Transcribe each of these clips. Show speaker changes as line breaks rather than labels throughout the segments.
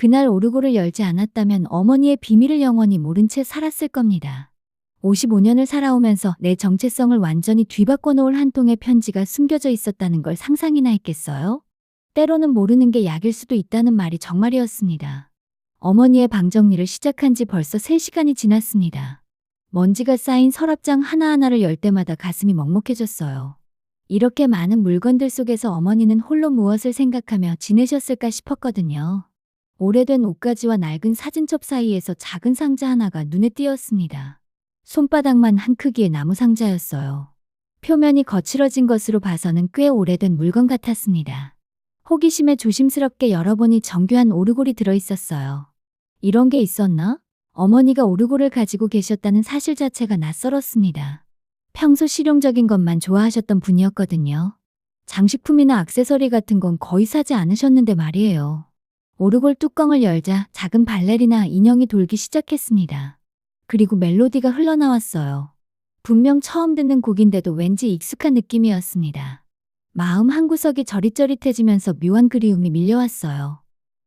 그날 오르골을 열지 않았다면 어머니의 비밀을 영원히 모른 채 살았을 겁니다. 55년을 살아오면서 내 정체성을 완전히 뒤바꿔 놓을 한 통의 편지가 숨겨져 있었다는 걸 상상이나 했겠어요? 때로는 모르는 게 약일 수도 있다는 말이 정말이었습니다. 어머니의 방 정리를 시작한 지 벌써 3시간이 지났습니다. 먼지가 쌓인 서랍장 하나하나를 열 때마다 가슴이 먹먹해졌어요. 이렇게 많은 물건들 속에서 어머니는 홀로 무엇을 생각하며 지내셨을까 싶었거든요. 오래된 옷가지와 낡은 사진첩 사이에서 작은 상자 하나가 눈에 띄었습니다. 손바닥만 한 크기의 나무 상자였어요. 표면이 거칠어진 것으로 봐서는 꽤 오래된 물건 같았습니다. 호기심에 조심스럽게 열어보니 정교한 오르골이 들어있었어요. 이런 게 있었나? 어머니가 오르골을 가지고 계셨다는 사실 자체가 낯설었습니다. 평소 실용적인 것만 좋아하셨던 분이었거든요. 장식품이나 액세서리 같은 건 거의 사지 않으셨는데 말이에요. 오르골 뚜껑을 열자 작은 발레리나 인형이 돌기 시작했습니다. 그리고 멜로디가 흘러나왔어요. 분명 처음 듣는 곡인데도 왠지 익숙한 느낌이었습니다. 마음 한구석이 저릿저릿해지면서 묘한 그리움이 밀려왔어요.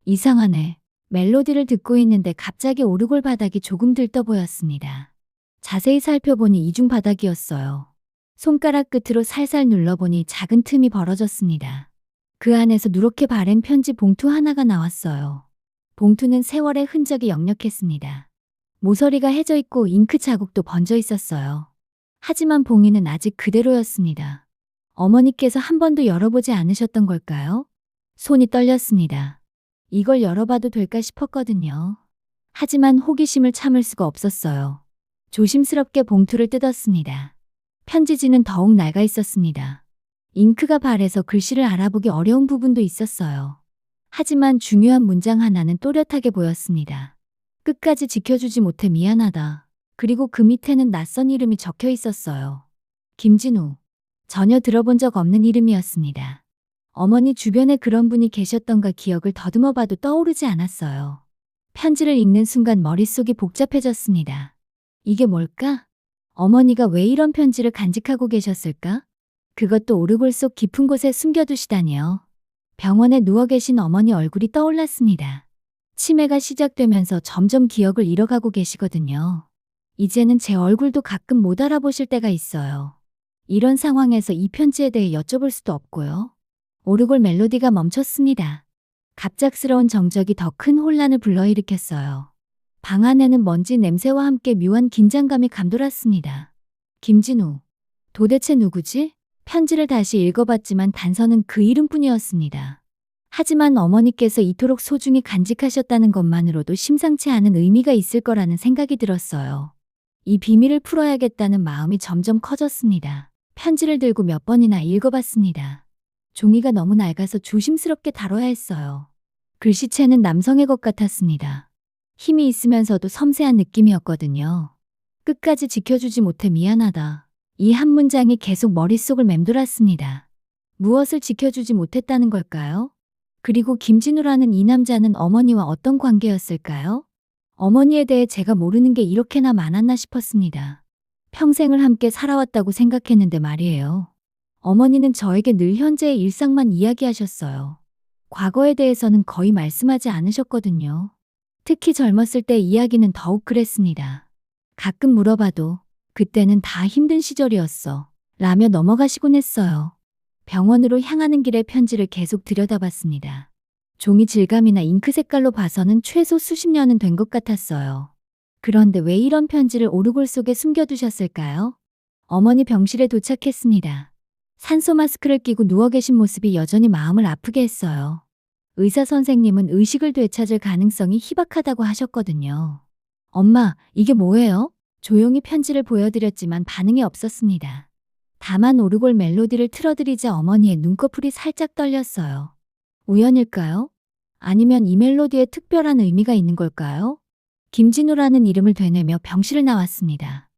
이상하네. 멜로디를 듣고 있는데 갑자기 오르골 바닥이 조금 들떠 보였습니다. 자세히 살펴보니 이중 바닥이었어요. 손가락 끝으로 살살 눌러보니 작은 틈이 벌어졌습니다. 그 안에서 누렇게 바랜 편지 봉투 하나가 나왔어요. 봉투는 세월의 흔적이 역력했습니다. 모서리가 해져 있고 잉크 자국도 번져 있었어요. 하지만 봉인은 아직 그대로였습니다. 어머니께서 한 번도 열어보지 않으셨던 걸까요? 손이 떨렸습니다. 이걸 열어봐도 될까 싶었거든요. 하지만 호기심을 참을 수가 없었어요. 조심스럽게 봉투를 뜯었습니다. 편지지는 더욱 낡아 있었습니다. 잉크가 발해서 글씨를 알아보기 어려운 부분도 있었어요. 하지만 중요한 문장 하나는 또렷하게 보였습니다. 끝까지 지켜주지 못해 미안하다. 그리고 그 밑에는 낯선 이름이 적혀 있었어요. 김진우. 전혀 들어본 적 없는 이름이었습니다. 어머니 주변에 그런 분이 계셨던가 기억을 더듬어 봐도 떠오르지 않았어요. 편지를 읽는 순간 머릿속이 복잡해졌습니다. 이게 뭘까? 어머니가 왜 이런 편지를 간직하고 계셨을까? 그것도 오르골 속 깊은 곳에 숨겨두시다니요. 병원에 누워 계신 어머니 얼굴이 떠올랐습니다. 치매가 시작되면서 점점 기억을 잃어가고 계시거든요. 이제는 제 얼굴도 가끔 못 알아보실 때가 있어요. 이런 상황에서 이 편지에 대해 여쭤볼 수도 없고요. 오르골 멜로디가 멈췄습니다. 갑작스러운 정적이 더 큰 혼란을 불러일으켰어요. 방 안에는 먼지 냄새와 함께 묘한 긴장감이 감돌았습니다. 김진우. 도대체 누구지? 편지를 다시 읽어봤지만 단서는 그 이름뿐이었습니다. 하지만 어머니께서 이토록 소중히 간직하셨다는 것만으로도 심상치 않은 의미가 있을 거라는 생각이 들었어요. 이 비밀을 풀어야겠다는 마음이 점점 커졌습니다. 편지를 들고 몇 번이나 읽어봤습니다. 종이가 너무 낡아서 조심스럽게 다뤄야 했어요. 글씨체는 남성의 것 같았습니다. 힘이 있으면서도 섬세한 느낌이었거든요. 끝까지 지켜주지 못해 미안하다. 이 한 문장이 계속 머릿속을 맴돌았습니다. 무엇을 지켜주지 못했다는 걸까요? 그리고 김진우라는 이 남자는 어머니와 어떤 관계였을까요? 어머니에 대해 제가 모르는 게 이렇게나 많았나 싶었습니다. 평생을 함께 살아왔다고 생각했는데 말이에요. 어머니는 저에게 늘 현재의 일상만 이야기하셨어요. 과거에 대해서는 거의 말씀하지 않으셨거든요. 특히 젊었을 때 이야기는 더욱 그랬습니다. 가끔 물어봐도 그때는 다 힘든 시절이었어 라며 넘어가시곤 했어요. 병원으로 향하는 길에 편지를 계속 들여다봤습니다. 종이 질감이나 잉크 색깔로 봐서는 최소 수십 년은 된 것 같았어요. 그런데 왜 이런 편지를 오르골 속에 숨겨두셨을까요? 어머니 병실에 도착했습니다. 산소 마스크를 끼고 누워 계신 모습이 여전히 마음을 아프게 했어요. 의사 선생님은 의식을 되찾을 가능성이 희박하다고 하셨거든요. 엄마, 이게 뭐예요? 조용히 편지를 보여드렸지만 반응이 없었습니다. 다만 오르골 멜로디를 틀어드리자 어머니의 눈꺼풀이 살짝 떨렸어요. 우연일까요? 아니면 이 멜로디에 특별한 의미가 있는 걸까요? 김진우라는 이름을 되뇌며 병실을 나왔습니다.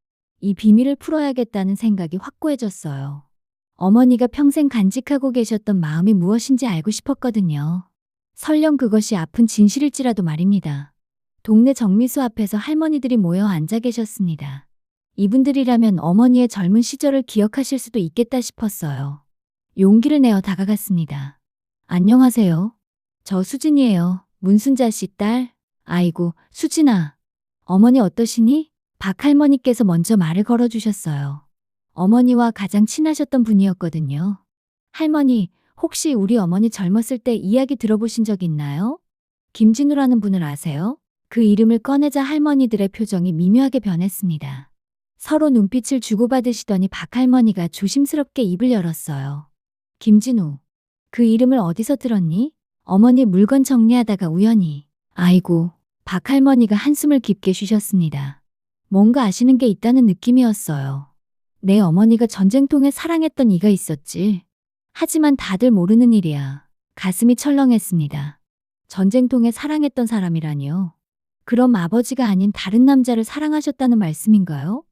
이 비밀을 풀어야겠다는 생각이 확고해졌어요. 어머니가 평생 간직하고 계셨던 마음이 무엇인지 알고 싶었거든요. 설령 그것이 아픈 진실일지라도 말입니다. 동네 정미소 앞에서 할머니들이 모여 앉아 계셨습니다. 이분들이라면 어머니의 젊은 시절을 기억하실 수도 있겠다 싶었어요. 용기를 내어 다가갔습니다. 안녕하세요. 저 수진이에요. 문순자 씨 딸. 아이고, 수진아. 어머니 어떠시니? 박 할머니께서 먼저 말을 걸어주셨어요. 어머니와 가장 친하셨던 분이었거든요. 할머니, 혹시 우리 어머니 젊었을 때 이야기 들어보신 적 있나요? 김진우라는 분을 아세요? 그 이름을 꺼내자 할머니들의 표정이 미묘하게 변했습니다. 서로 눈빛을 주고받으시더니 박 할머니가 조심스럽게 입을 열었어요. 김진우. 그 이름을 어디서 들었니? 어머니 물건 정리하다가 우연히. 아이고, 박 할머니가 한숨을 깊게 쉬셨습니다. 뭔가 아시는 게 있다는 느낌이었어요. 내 어머니가 전쟁통에 사랑했던 이가 있었지. 하지만 다들 모르는 일이야. 가슴이 철렁했습니다. 전쟁통에 사랑했던 사람이라니요. 그럼 아버지가 아닌 다른 남자를 사랑하셨다는 말씀인가요?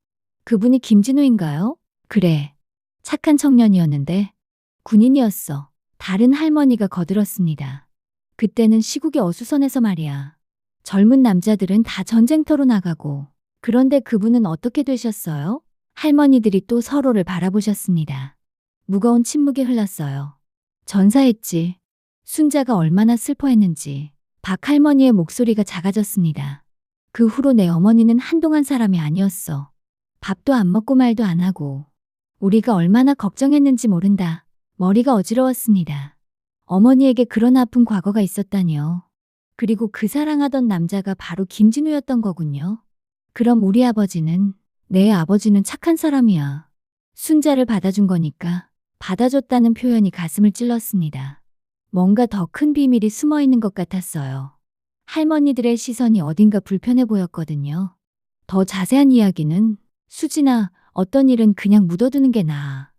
그분이 김진우인가요? 그래. 착한 청년이었는데 군인이었어. 다른 할머니가 거들었습니다. 그때는 시국이 어수선해서 말이야. 젊은 남자들은 다 전쟁터로 나가고. 그런데 그분은 어떻게 되셨어요? 할머니들이 또 서로를 바라보셨습니다. 무거운 침묵이 흘렀어요. 전사했지. 순자가 얼마나 슬퍼했는지. 박 할머니의 목소리가 작아졌습니다. 그 후로 내 어머니는 한동안 사람이 아니었어. 밥도 안 먹고 말도 안 하고. 우리가 얼마나 걱정했는지 모른다. 머리가 어지러웠습니다. 어머니에게 그런 아픈 과거가 있었다니요. 그리고 그 사랑하던 남자가 바로 김진우였던 거군요. 그럼 우리 아버지는, 내 아버지는 착한 사람이야. 순자를 받아준 거니까. 받아줬다는 표현이 가슴을 찔렀습니다. 뭔가 더 큰 비밀이 숨어 있는 것 같았어요. 할머니들의 시선이 어딘가 불편해 보였거든요. 더 자세한 이야기는 수진아, 어떤 일은 그냥 묻어두는 게 나아.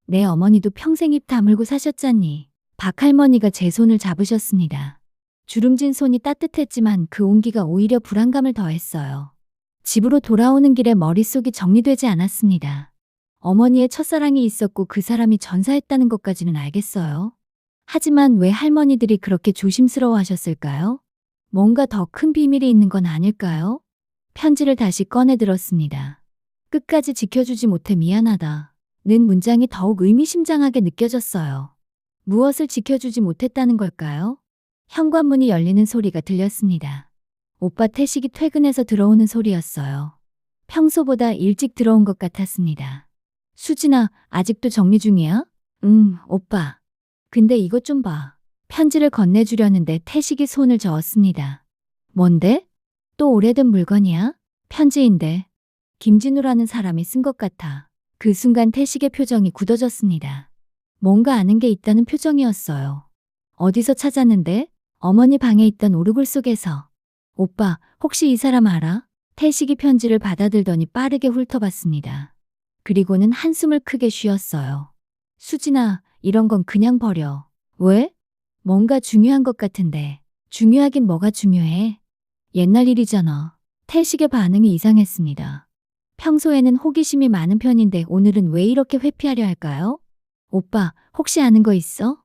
내 어머니도 평생 입 다물고 사셨잖니. 박 할머니가 제 손을 잡으셨습니다. 주름진 손이 따뜻했지만 그 온기가 오히려 불안감을 더했어요. 집으로 돌아오는 길에 머릿속이 정리되지 않았습니다. 어머니의 첫사랑이 있었고 그 사람이 전사했다는 것까지는 알겠어요. 하지만 왜 할머니들이 그렇게 조심스러워 하셨을까요? 뭔가 더 큰 비밀이 있는 건 아닐까요? 편지를 다시 꺼내 들었습니다. 끝까지 지켜주지 못해 미안하다. 는 문장이 더욱 의미심장하게 느껴졌어요. 무엇을 지켜주지 못했다는 걸까요? 현관문이 열리는 소리가 들렸습니다. 오빠 태식이 퇴근해서 들어오는 소리였어요. 평소보다 일찍 들어온 것 같았습니다. 수진아, 아직도 정리 중이야? 오빠. 근데 이것 좀 봐. 편지를 건네주려는데 태식이 손을 저었습니다. 뭔데? 또 오래된 물건이야? 편지인데. 김진우라는 사람이 쓴 것 같아. 그 순간 태식의 표정이 굳어졌습니다. 뭔가 아는 게 있다는 표정이었어요. 어디서 찾았는데? 어머니 방에 있던 오르골 속에서. 오빠, 혹시 이 사람 알아? 태식이 편지를 받아들더니 빠르게 훑어봤습니다. 그리고는 한숨을 크게 쉬었어요. 수진아, 이런 건 그냥 버려. 왜? 뭔가 중요한 것 같은데. 중요하긴 뭐가 중요해? 옛날 일이잖아. 태식의 반응이 이상했습니다. 평소에는 호기심이 많은 편인데 오늘은 왜 이렇게 회피하려 할까요? 오빠, 혹시 아는 거 있어?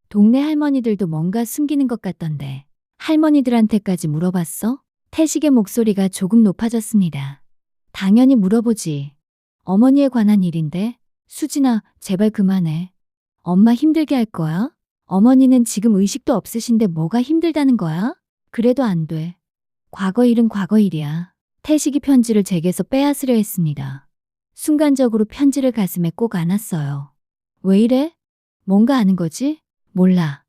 동네 할머니들도 뭔가 숨기는 것 같던데. 할머니들한테까지 물어봤어? 태식의 목소리가 조금 높아졌습니다. 당연히 물어보지. 어머니에 관한 일인데. 수진아, 제발 그만해. 엄마 힘들게 할 거야? 어머니는 지금 의식도 없으신데 뭐가 힘들다는 거야? 그래도 안 돼. 과거 일은 과거 일이야. 태식이 편지를 제게서 빼앗으려 했습니다. 순간적으로 편지를 가슴에 꼭 안았어요. 왜 이래? 뭔가 아는 거지? 몰라.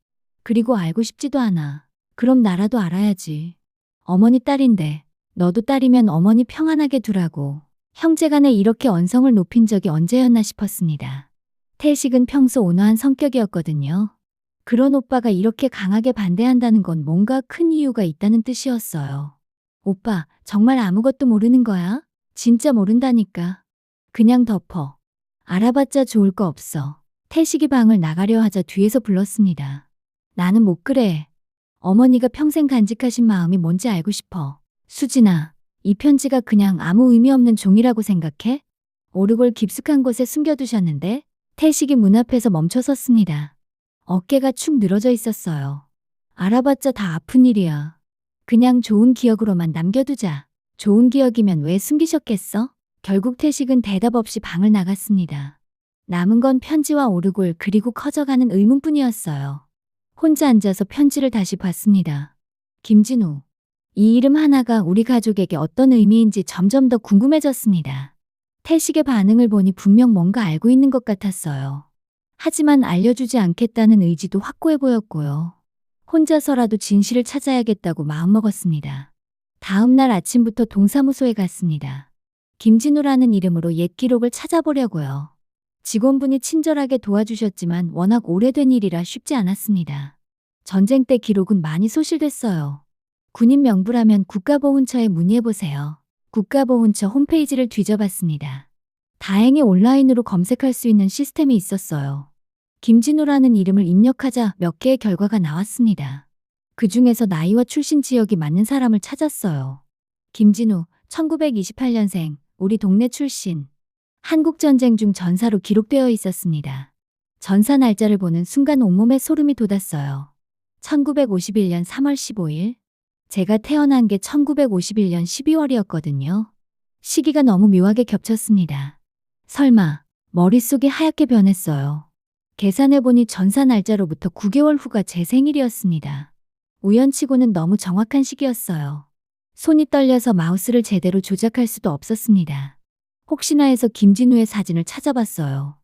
그리고 알고 싶지도 않아. 그럼 나라도 알아야지. 어머니 딸인데 너도 딸이면 어머니 평안하게 두라고. 형제간에 이렇게 언성을 높인 적이 언제였나 싶었습니다. 태식은 평소 온화한 성격이었거든요. 그런 오빠가 이렇게 강하게 반대한다는 건 뭔가 큰 이유가 있다는 뜻이었어요. 오빠, 정말 아무것도 모르는 거야? 진짜 모른다니까. 그냥 덮어. 알아봤자 좋을 거 없어. 태식이 방을 나가려 하자 뒤에서 불렀습니다. 나는 못 그래. 어머니가 평생 간직하신 마음이 뭔지 알고 싶어. 수진아, 이 편지가 그냥 아무 의미 없는 종이라고 생각해? 오르골 깊숙한 곳에 숨겨두셨는데? 태식이 문 앞에서 멈춰 섰습니다. 어깨가 축 늘어져 있었어요. 알아봤자 다 아픈 일이야. 그냥 좋은 기억으로만 남겨두자. 좋은 기억이면 왜 숨기셨겠어? 결국 태식은 대답 없이 방을 나갔습니다. 남은 건 편지와 오르골 그리고 커져가는 의문뿐이었어요. 혼자 앉아서 편지를 다시 봤습니다. 김진우. 이 이름 하나가 우리 가족에게 어떤 의미인지 점점 더 궁금해졌습니다. 태식의 반응을 보니 분명 뭔가 알고 있는 것 같았어요. 하지만 알려주지 않겠다는 의지도 확고해 보였고요. 혼자서라도 진실을 찾아야겠다고 마음먹었습니다. 다음 날 아침부터 동사무소에 갔습니다. 김진우라는 이름으로 옛 기록을 찾아보려고요. 직원분이 친절하게 도와주셨지만 워낙 오래된 일이라 쉽지 않았습니다. 전쟁 때 기록은 많이 소실됐어요. 군인 명부라면 국가보훈처에 문의해보세요. 국가보훈처 홈페이지를 뒤져봤습니다. 다행히 온라인으로 검색할 수 있는 시스템이 있었어요. 김진우라는 이름을 입력하자 몇 개의 결과가 나왔습니다. 그 중에서 나이와 출신 지역이 맞는 사람을 찾았어요. 김진우, 1928년생, 우리 동네 출신. 한국전쟁 중 전사로 기록되어 있었습니다. 전사 날짜를 보는 순간 온몸에 소름이 돋았어요. 1951년 3월 15일. 제가 태어난 게 1951년 12월이었거든요. 시기가 너무 묘하게 겹쳤습니다. 설마 머릿속이 하얗게 변했어요. 계산해보니 전사 날짜로부터 9개월 후가 제 생일이었습니다. 우연치고는 너무 정확한 시기였어요. 손이 떨려서 마우스를 제대로 조작할 수도 없었습니다. 혹시나 해서 김진우의 사진을 찾아봤어요.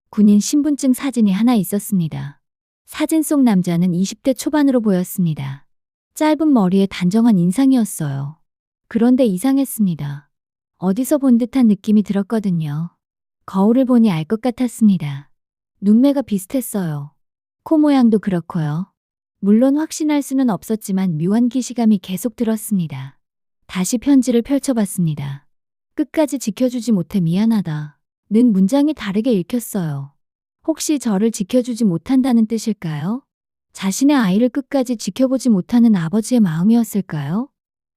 군인 신분증 사진이 하나 있었습니다. 사진 속 남자는 20대 초반으로 보였습니다. 짧은 머리에 단정한 인상이었어요. 그런데 이상했습니다. 어디서 본 듯한 느낌이 들었거든요. 거울을 보니 알 것 같았습니다. 눈매가 비슷했어요. 코 모양도 그렇고요. 물론 확신할 수는 없었지만 묘한 기시감이 계속 들었습니다. 다시 편지를 펼쳐봤습니다. 끝까지 지켜주지 못해 미안하다. 는 문장이 다르게 읽혔어요. 혹시 저를 지켜주지 못한다는 뜻일까요? 자신의 아이를 끝까지 지켜보지 못하는 아버지의 마음이었을까요?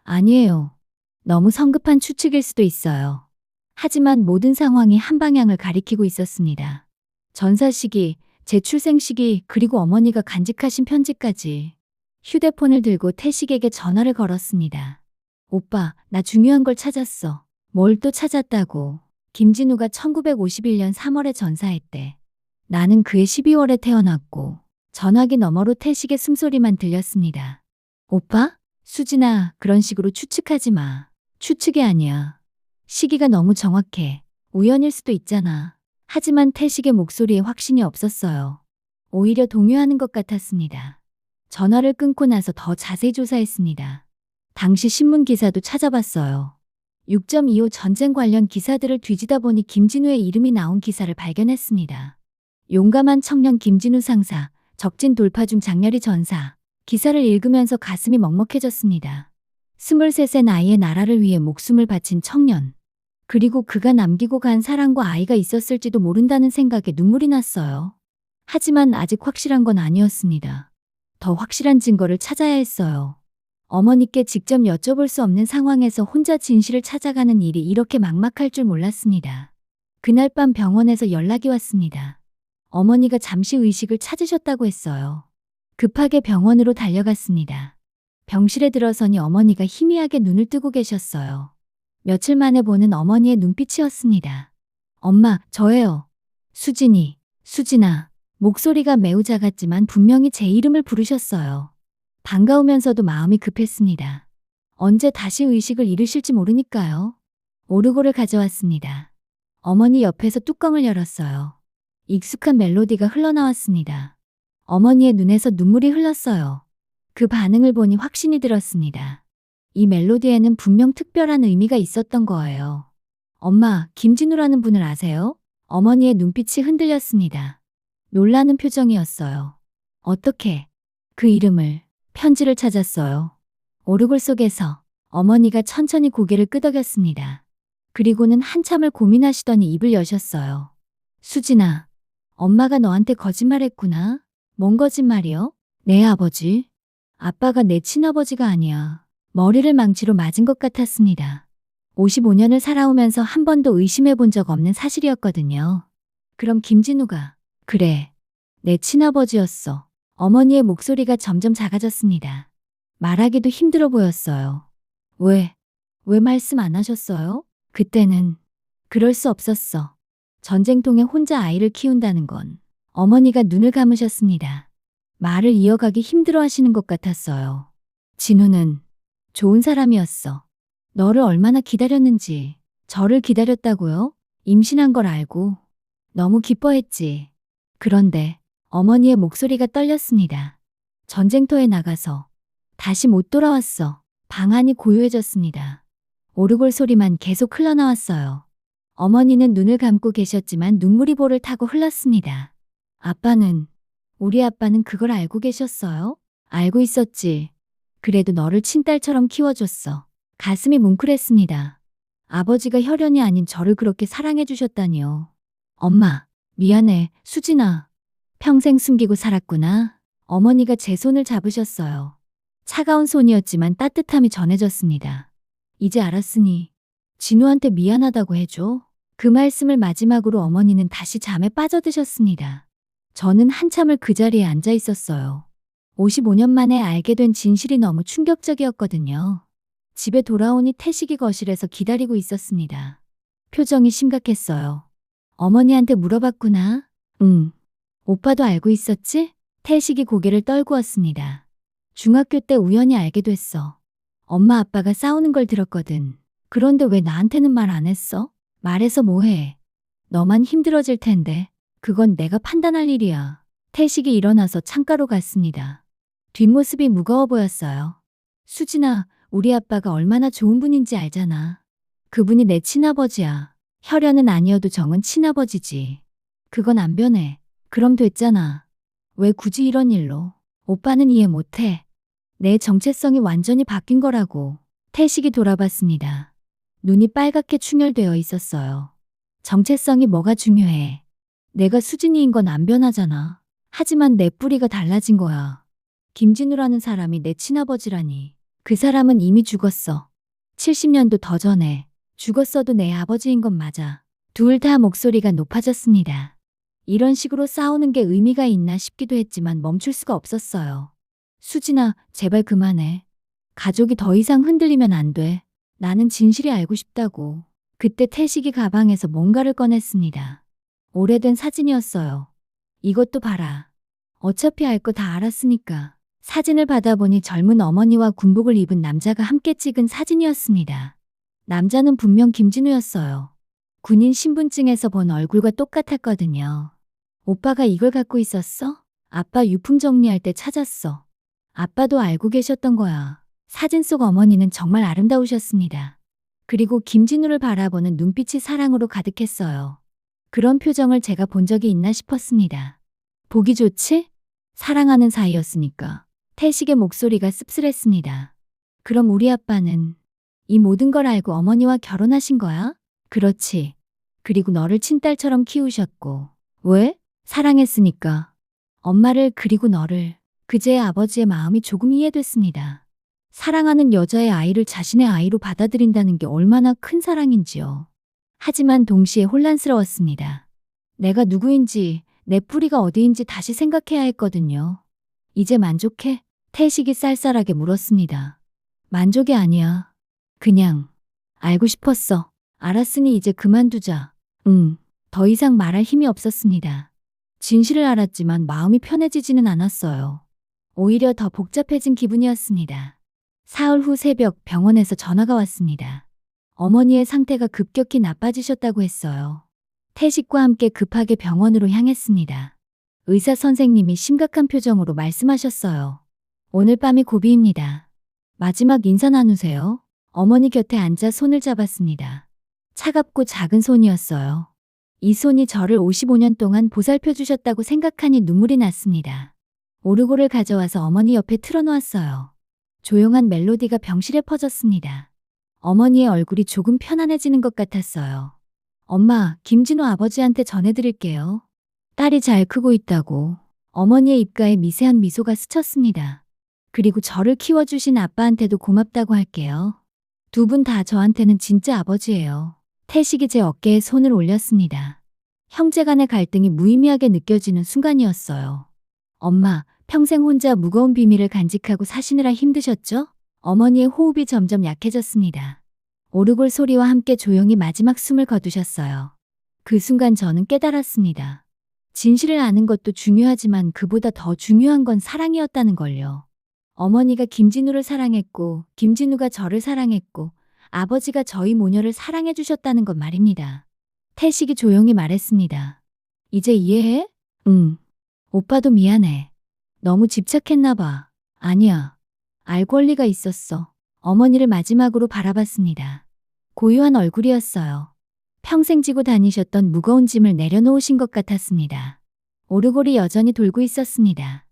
아니에요. 너무 성급한 추측일 수도 있어요. 하지만 모든 상황이 한 방향을 가리키고 있었습니다. 전사 시기, 제 출생 시기, 그리고 어머니가 간직하신 편지까지. 휴대폰을 들고 태식에게 전화를 걸었습니다. 오빠, 나 중요한 걸 찾았어. 뭘 또 찾았다고. 김진우가 1951년 3월에 전사했대. 나는 그해 12월에 태어났고 전화기 너머로 태식의 숨소리만 들렸습니다. 오빠? 수진아, 그런 식으로 추측하지 마. 추측이 아니야. 시기가 너무 정확해. 우연일 수도 있잖아. 하지만 태식의 목소리에 확신이 없었어요. 오히려 동요하는 것 같았습니다. 전화를 끊고 나서 더 자세히 조사했습니다. 당시 신문 기사도 찾아봤어요. 6.25 전쟁 관련 기사들을 뒤지다 보니 김진우의 이름이 나온 기사를 발견했습니다. 용감한 청년 김진우 상사, 적진 돌파 중 장렬히 전사. 기사를 읽으면서 가슴이 먹먹해졌습니다. 23세 나이에 나라를 위해 목숨을 바친 청년. 그리고 그가 남기고 간 사랑과 아이가 있었을지도 모른다는 생각에 눈물이 났어요. 하지만 아직 확실한 건 아니었습니다. 더 확실한 증거를 찾아야 했어요. 어머니께 직접 여쭤볼 수 없는 상황에서 혼자 진실을 찾아가는 일이 이렇게 막막할 줄 몰랐습니다. 그날 밤 병원에서 연락이 왔습니다. 어머니가 잠시 의식을 찾으셨다고 했어요. 급하게 병원으로 달려갔습니다. 병실에 들어서니 어머니가 희미하게 눈을 뜨고 계셨어요. 며칠 만에 보는 어머니의 눈빛이었습니다. 엄마, 저예요. 수진이, 수진아. 목소리가 매우 작았지만 분명히 제 이름을 부르셨어요. 반가우면서도 마음이 급했습니다. 언제 다시 의식을 잃으실지 모르니까요. 오르골을 가져왔습니다. 어머니 옆에서 뚜껑을 열었어요. 익숙한 멜로디가 흘러나왔습니다. 어머니의 눈에서 눈물이 흘렀어요. 그 반응을 보니 확신이 들었습니다. 이 멜로디에는 분명 특별한 의미가 있었던 거예요. 엄마, 김진우라는 분을 아세요? 어머니의 눈빛이 흔들렸습니다. 놀라는 표정이었어요. 어떻게 그 이름을, 편지를 찾았어요. 오르골 속에서 어머니가 천천히 고개를 끄덕였습니다. 그리고는 한참을 고민하시더니 입을 여셨어요. 수진아, 엄마가 너한테 거짓말했구나. 뭔 거짓말이요? 내 아버지. 아빠가 내 친아버지가 아니야. 머리를 망치로 맞은 것 같았습니다. 55년을 살아오면서 한 번도 의심해 본 적 없는 사실이었거든요. 그럼 김진우가, 그래, 내 친아버지였어. 어머니의 목소리가 점점 작아졌습니다. 말하기도 힘들어 보였어요. 왜 말씀 안 하셨어요? 그때는 그럴 수 없었어. 전쟁통에 혼자 아이를 키운다는 건. 어머니가 눈을 감으셨습니다. 말을 이어가기 힘들어 하시는 것 같았어요. 진우는 좋은 사람이었어. 너를 얼마나 기다렸는지. 저를 기다렸다고요? 임신한 걸 알고 너무 기뻐했지. 그런데 어머니의 목소리가 떨렸습니다. 전쟁터에 나가서 다시 못 돌아왔어. 방안이 고요해졌습니다. 오르골 소리만 계속 흘러나왔어요. 어머니는 눈을 감고 계셨지만 눈물이 볼을 타고 흘렀습니다. 우리 아빠는 그걸 알고 계셨어요? 알고 있었지. 그래도 너를 친딸처럼 키워줬어. 가슴이 뭉클했습니다. 아버지가 혈연이 아닌 저를 그렇게 사랑해 주셨다니요. 엄마, 미안해, 수진아. 평생 숨기고 살았구나. 어머니가 제 손을 잡으셨어요. 차가운 손이었지만 따뜻함이 전해졌습니다. 이제 알았으니 진우한테 미안하다고 해줘. 그 말씀을 마지막으로 어머니는 다시 잠에 빠져드셨습니다. 저는 한참을 그 자리에 앉아 있었어요. 55년 만에 알게 된 진실이 너무 충격적이었거든요. 집에 돌아오니 태식이 거실에서 기다리고 있었습니다. 표정이 심각했어요. 어머니한테 물어봤구나. 응. 오빠도 알고 있었지? 태식이 고개를 떨구었습니다. 중학교 때 우연히 알게 됐어. 엄마 아빠가 싸우는 걸 들었거든. 그런데 왜 나한테는 말 안 했어? 말해서 뭐해? 너만 힘들어질 텐데. 그건 내가 판단할 일이야. 태식이 일어나서 창가로 갔습니다. 뒷모습이 무거워 보였어요. 수진아, 우리 아빠가 얼마나 좋은 분인지 알잖아. 그분이 내 친아버지야. 혈연은 아니어도 정은 친아버지지. 그건 안 변해. 그럼 됐잖아. 왜 굳이 이런 일로? 오빠는 이해 못해. 내 정체성이 완전히 바뀐 거라고. 태식이 돌아봤습니다. 눈이 빨갛게 충혈되어 있었어요. 정체성이 뭐가 중요해? 내가 수진이인 건 안 변하잖아. 하지만 내 뿌리가 달라진 거야. 김진우라는 사람이 내 친아버지라니. 그 사람은 이미 죽었어. 70년도 더 전에. 죽었어도 내 아버지인 건 맞아. 둘 다 목소리가 높아졌습니다. 이런 식으로 싸우는 게 의미가 있나 싶기도 했지만 멈출 수가 없었어요. 수진아, 제발 그만해. 가족이 더 이상 흔들리면 안 돼. 나는 진실이 알고 싶다고. 그때 태식이 가방에서 뭔가를 꺼냈습니다. 오래된 사진이었어요. 이것도 봐라. 어차피 알 거 다 알았으니까. 사진을 받아보니 젊은 어머니와 군복을 입은 남자가 함께 찍은 사진이었습니다. 남자는 분명 김진우였어요. 군인 신분증에서 본 얼굴과 똑같았거든요. 오빠가 이걸 갖고 있었어? 아빠 유품 정리할 때 찾았어. 아빠도 알고 계셨던 거야. 사진 속 어머니는 정말 아름다우셨습니다. 그리고 김진우를 바라보는 눈빛이 사랑으로 가득했어요. 그런 표정을 제가 본 적이 있나 싶었습니다. 보기 좋지? 사랑하는 사이였으니까. 태식의 목소리가 씁쓸했습니다. 그럼 우리 아빠는 이 모든 걸 알고 어머니와 결혼하신 거야? 그렇지. 그리고 너를 친딸처럼 키우셨고. 왜? 사랑했으니까. 엄마를 그리고 너를. 그제야 아버지의 마음이 조금 이해됐습니다. 사랑하는 여자의 아이를 자신의 아이로 받아들인다는 게 얼마나 큰 사랑인지요. 하지만 동시에 혼란스러웠습니다. 내가 누구인지, 내 뿌리가 어디인지 다시 생각해야 했거든요. 이제 만족해? 태식이 쌀쌀하게 물었습니다. 만족이 아니야. 그냥 알고 싶었어. 알았으니 이제 그만두자. 더 이상 말할 힘이 없었습니다. 진실을 알았지만 마음이 편해지지는 않았어요. 오히려 더 복잡해진 기분이었습니다. 사흘 후 새벽 병원에서 전화가 왔습니다. 어머니의 상태가 급격히 나빠지셨다고 했어요. 태식과 함께 급하게 병원으로 향했습니다. 의사 선생님이 심각한 표정으로 말씀하셨어요. 오늘 밤이 고비입니다. 마지막 인사 나누세요. 어머니 곁에 앉아 손을 잡았습니다. 차갑고 작은 손이었어요. 이 손이 저를 55년 동안 보살펴 주셨다고 생각하니 눈물이 났습니다. 오르골을 가져와서 어머니 옆에 틀어놓았어요. 조용한 멜로디가 병실에 퍼졌습니다. 어머니의 얼굴이 조금 편안해지는 것 같았어요. 엄마, 김진우 아버지한테 전해드릴게요. 딸이 잘 크고 있다고. 어머니의 입가에 미세한 미소가 스쳤습니다. 그리고 저를 키워주신 아빠한테도 고맙다고 할게요. 두 분 다 저한테는 진짜 아버지예요. 태식이 제 어깨에 손을 올렸습니다. 형제 간의 갈등이 무의미하게 느껴지는 순간이었어요. 엄마, 평생 혼자 무거운 비밀을 간직하고 사시느라 힘드셨죠? 어머니의 호흡이 점점 약해졌습니다. 오르골 소리와 함께 조용히 마지막 숨을 거두셨어요. 그 순간 저는 깨달았습니다. 진실을 아는 것도 중요하지만 그보다 더 중요한 건 사랑이었다는 걸요. 어머니가 김진우를 사랑했고, 김진우가 저를 사랑했고, 아버지가 저희 모녀를 사랑해 주셨다는 것 말입니다. 태식이 조용히 말했습니다. 이제 이해해? 응. 오빠도 미안해. 너무 집착했나 봐. 아니야. 알 권리가 있었어. 어머니를 마지막으로 바라봤습니다. 고요한 얼굴이었어요. 평생 지고 다니셨던 무거운 짐을 내려놓으신 것 같았습니다. 오르골이 여전히 돌고 있었습니다.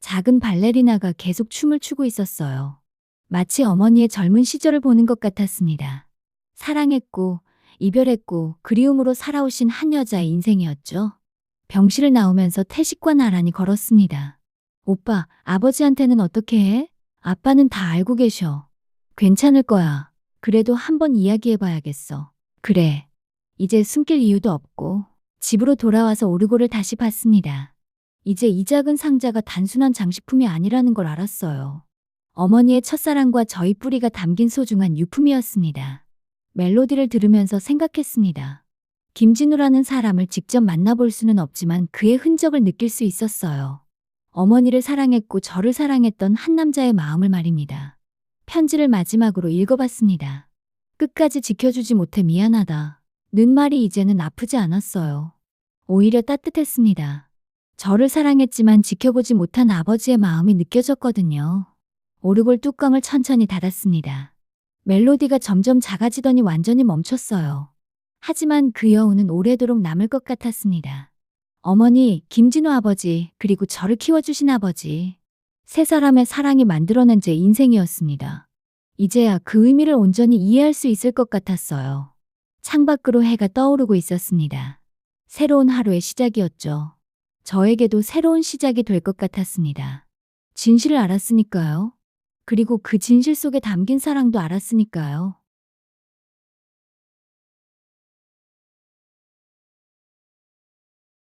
작은 발레리나가 계속 춤을 추고 있었어요. 마치 어머니의 젊은 시절을 보는 것 같았습니다. 사랑했고, 이별했고, 그리움으로 살아오신 한 여자의 인생이었죠. 병실을 나오면서 태식과 나란히 걸었습니다. 오빠, 아버지한테는 어떻게 해? 아빠는 다 알고 계셔. 괜찮을 거야. 그래도 한번 이야기해봐야겠어. 그래. 이제 숨길 이유도 없고. 집으로 돌아와서 오르골을 다시 봤습니다. 이제 이 작은 상자가 단순한 장식품이 아니라는 걸 알았어요. 어머니의 첫사랑과 저희 뿌리가 담긴 소중한 유품이었습니다. 멜로디를 들으면서 생각했습니다. 김진우라는 사람을 직접 만나볼 수는 없지만 그의 흔적을 느낄 수 있었어요. 어머니를 사랑했고 저를 사랑했던 한 남자의 마음을 말입니다. 편지를 마지막으로 읽어봤습니다. 끝까지 지켜주지 못해 미안하다. 는 말이 이제는 아프지 않았어요. 오히려 따뜻했습니다. 저를 사랑했지만 지켜보지 못한 아버지의 마음이 느껴졌거든요. 오르골 뚜껑을 천천히 닫았습니다. 멜로디가 점점 작아지더니 완전히 멈췄어요. 하지만 그 여운은 오래도록 남을 것 같았습니다. 어머니, 김진우 아버지, 그리고 저를 키워주신 아버지. 세 사람의 사랑이 만들어낸 제 인생이었습니다. 이제야 그 의미를 온전히 이해할 수 있을 것 같았어요. 창밖으로 해가 떠오르고 있었습니다. 새로운 하루의 시작이었죠. 저에게도 새로운 시작이 될 것 같았습니다. 진실을 알았으니까요. 그리고 그 진실 속에 담긴 사랑도 알았으니까요.